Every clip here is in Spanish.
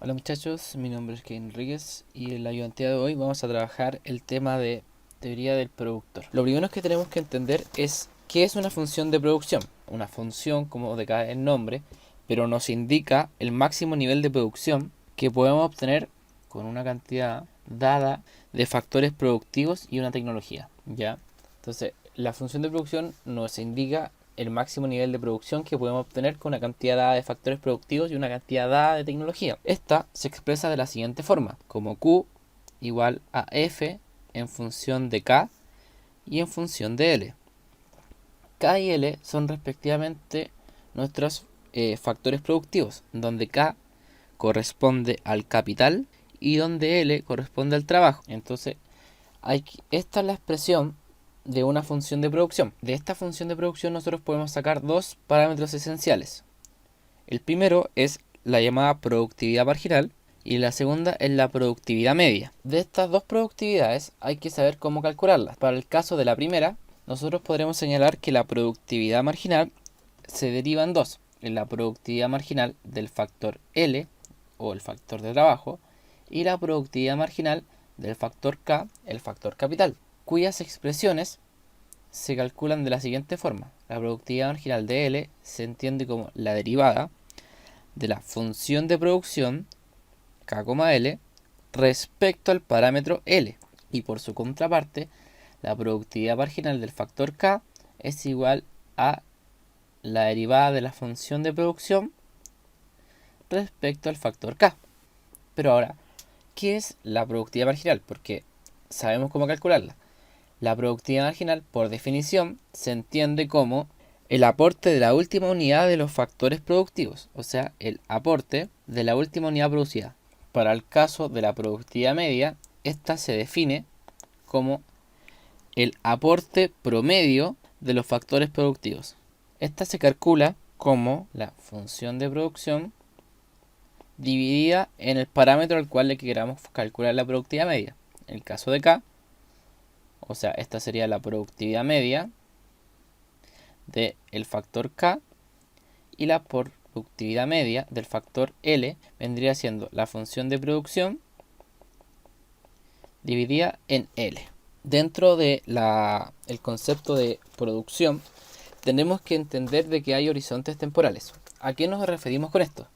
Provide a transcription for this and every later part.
Hola muchachos, mi nombre es Kevin Enríquez y en la ayudantía de hoy vamos a trabajar el tema de teoría del productor. Lo primero que tenemos que entender es qué es una función de producción. Una función, como decae el nombre, pero nos indica el máximo nivel de producción que podemos obtener con una cantidad dada de factores productivos y una tecnología, ¿ya? Entonces, la función de producción nos indica el máximo nivel de producción que podemos obtener con una cantidad dada de factores productivos y una cantidad dada de tecnología. Esta se expresa de la siguiente forma, como Q igual a F en función de K y en función de L. K y L son respectivamente nuestros factores productivos, donde K corresponde al capital y donde L corresponde al trabajo. Entonces, esta es la expresión de una función de producción. De esta función de producción nosotros podemos sacar dos parámetros esenciales. El primero es la llamada productividad marginal y la segunda es la productividad media. De estas dos productividades hay que saber cómo calcularlas. Para el caso de la primera, nosotros podremos señalar que la productividad marginal se deriva en dos. En la productividad marginal del factor L o el factor de trabajo y la productividad marginal del factor K, el factor capital, cuyas expresiones se calculan de la siguiente forma. La productividad marginal de L se entiende como la derivada de la función de producción K, L respecto al parámetro L, y por su contraparte la productividad marginal del factor K es igual a la derivada de la función de producción respecto al factor K. Pero ahora, ¿qué es la productividad marginal? Porque sabemos cómo calcularla. La productividad marginal, por definición, se entiende como el aporte de la última unidad de los factores productivos, o sea, el aporte de la última unidad producida. Para el caso de la productividad media, esta se define como el aporte promedio de los factores productivos. Esta se calcula como la función de producción dividida en el parámetro al cual le queramos calcular la productividad media. En el caso de K, o sea, esta sería la productividad media del factor K, y la productividad media del factor L vendría siendo la función de producción dividida en L. Dentro de el concepto de producción, tenemos que entender de que hay horizontes temporales. ¿A qué nos referimos con esto?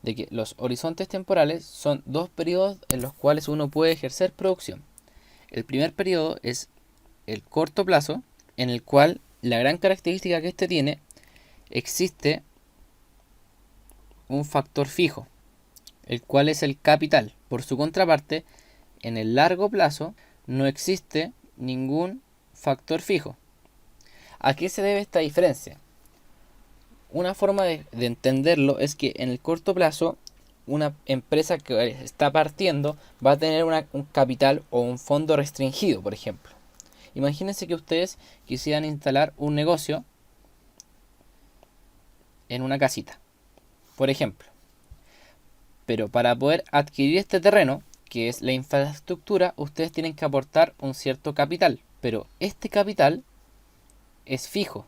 De que los horizontes temporales son dos periodos en los cuales uno puede ejercer producción. El primer periodo es el corto plazo, en el cual la gran característica que este tiene, existe un factor fijo, el cual es el capital. Por su contraparte, en el largo plazo no existe ningún factor fijo. ¿A qué se debe esta diferencia? Una forma de entenderlo es que en el corto plazo una empresa que está partiendo va a tener un capital o un fondo restringido, por ejemplo. Imagínense que ustedes quisieran instalar un negocio en una casita, por ejemplo. Pero para poder adquirir este terreno, que es la infraestructura, ustedes tienen que aportar un cierto capital. Pero este capital es fijo.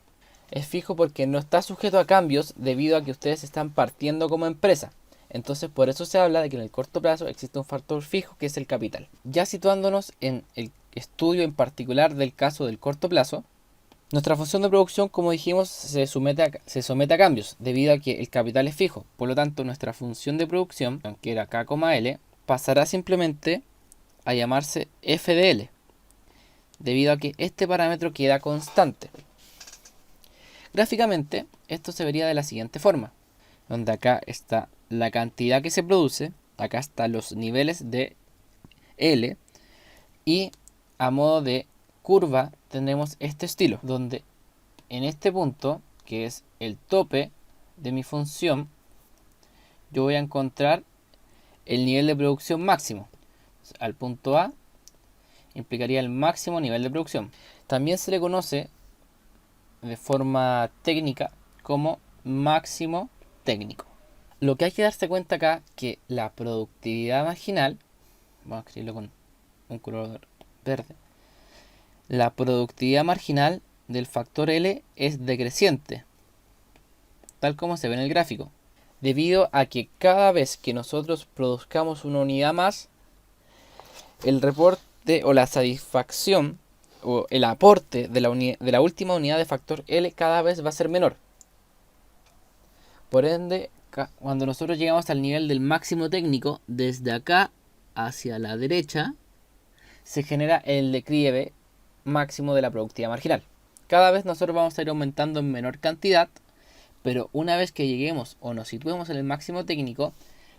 Es fijo porque no está sujeto a cambios debido a que ustedes están partiendo como empresa. Entonces por eso se habla de que en el corto plazo existe un factor fijo que es el capital. Ya situándonos en el estudio en particular del caso del corto plazo, nuestra función de producción, como dijimos, se somete a cambios debido a que el capital es fijo. Por lo tanto, nuestra función de producción, que era K, L, pasará simplemente a llamarse f de L, debido a que este parámetro queda constante. Gráficamente, esto se vería de la siguiente forma, donde acá está la cantidad que se produce, acá están los niveles de L, y a modo de curva tenemos este estilo, donde en este punto, que es el tope de mi función, yo voy a encontrar el nivel de producción máximo. Al punto A implicaría el máximo nivel de producción. También se le conoce de forma técnica como máximo técnico. Lo que hay que darse cuenta acá que la productividad marginal, vamos a escribirlo con un color verde, la productividad marginal del factor L es decreciente, tal como se ve en el gráfico. debido a que cada vez que nosotros produzcamos una unidad más, el reporte o la satisfacción o el aporte de la última unidad de factor L cada vez va a ser menor. Por ende, cuando nosotros llegamos al nivel del máximo técnico, desde acá hacia la derecha, se genera el declive máximo de la productividad marginal. Cada vez nosotros vamos a ir aumentando en menor cantidad, pero una vez que lleguemos o nos situemos en el máximo técnico,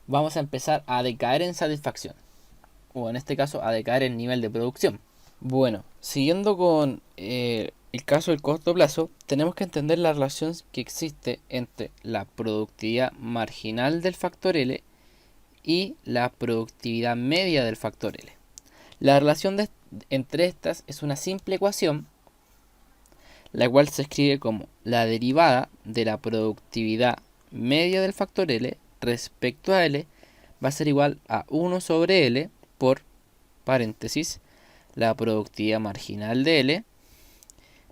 vamos a empezar a decaer en satisfacción, o en este caso a decaer en nivel de producción. Bueno, siguiendo con el caso del corto plazo, tenemos que entender la relación que existe entre la productividad marginal del factor L y la productividad media del factor L. La relación entre estas es una simple ecuación, la cual se escribe como la derivada de la productividad media del factor L respecto a L va a ser igual a 1 sobre L por paréntesis la productividad marginal de L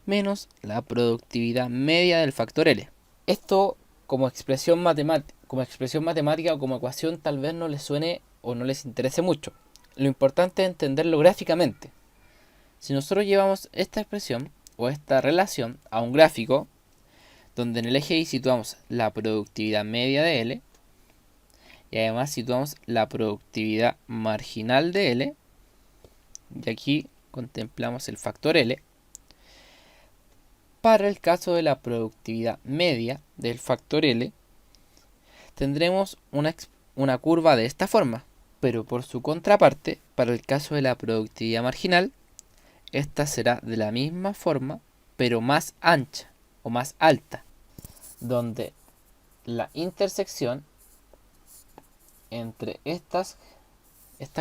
menos la productividad media del factor L. Esto como expresión matemática o como ecuación tal vez no les suene o no les interese mucho. Lo importante es entenderlo gráficamente. Si nosotros llevamos esta expresión o esta relación a un gráfico donde en el eje Y situamos la productividad media de L y además situamos la productividad marginal de L, y aquí contemplamos el factor L. Para el caso de la productividad media del factor L, tendremos una curva de esta forma, pero por su contraparte, para el caso de la productividad marginal, esta será de la misma forma, pero más ancha o más alta, donde la intersección entre estas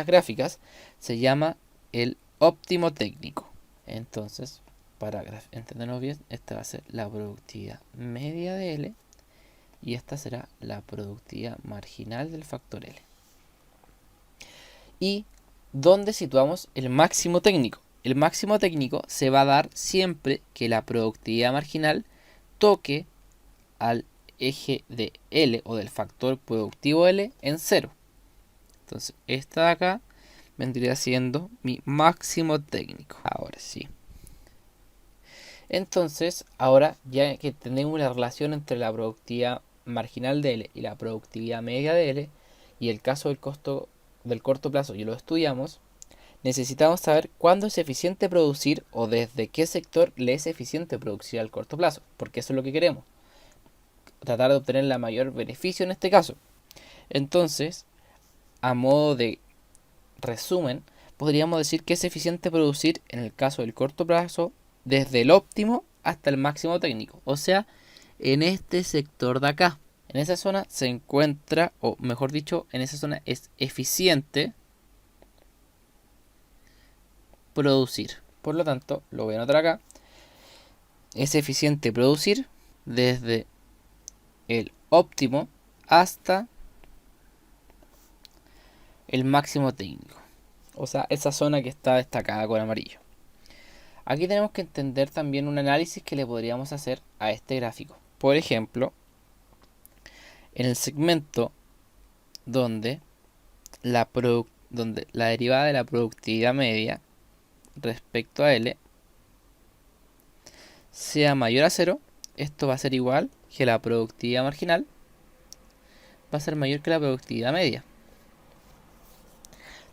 gráficas se llama el óptimo técnico. Entonces, para entendernos bien, esta va a ser la productividad media de L y esta será la productividad marginal del factor L. ¿Y dónde situamos el máximo técnico? El máximo técnico se va a dar siempre que la productividad marginal toque al eje de L o del factor productivo L en 0. Entonces, esta de acá vendría siendo mi máximo técnico. Ahora sí. Entonces, ahora ya que tenemos la relación entre la productividad marginal de L y la productividad media de L, y el caso del corto plazo ya lo estudiamos, necesitamos saber cuándo es eficiente producir o desde qué sector le es eficiente producir al corto plazo, porque eso es lo que queremos, tratar de obtener el mayor beneficio en este caso. Entonces, a modo de resumen, podríamos decir que es eficiente producir en el caso del corto plazo desde el óptimo hasta el máximo técnico, o sea, en este sector de acá. En esa zona se encuentra, o mejor dicho, en esa zona es eficiente producir. Por lo tanto, lo voy a anotar acá. Es eficiente producir desde el óptimo hasta el máximo técnico. O sea, esa zona que está destacada con amarillo. Aquí tenemos que entender también un análisis que le podríamos hacer a este gráfico. Por ejemplo, en el segmento donde la derivada de la productividad media respecto a L sea mayor a 0, esto va a ser igual que la productividad marginal va a ser mayor que la productividad media.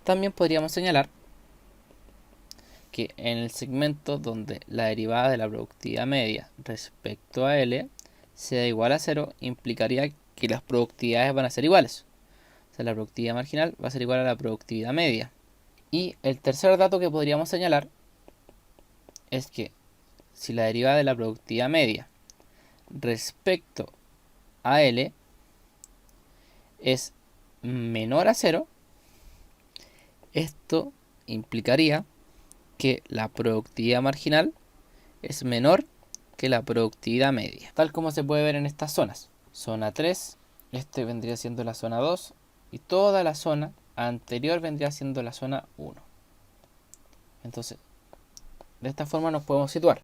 También podríamos señalar que en el segmento donde la derivada de la productividad media respecto a L sea igual a 0, implicaría que las productividades van a ser iguales. O sea, la productividad marginal va a ser igual a la productividad media. Y el tercer dato que podríamos señalar es que si la derivada de la productividad media respecto a L es menor a 0, esto implicaría que la productividad marginal es menor que la productividad media, tal como se puede ver en estas zonas. Zona 3, este vendría siendo la zona 2 y toda la zona anterior vendría siendo la zona 1. Entonces, de esta forma nos podemos situar.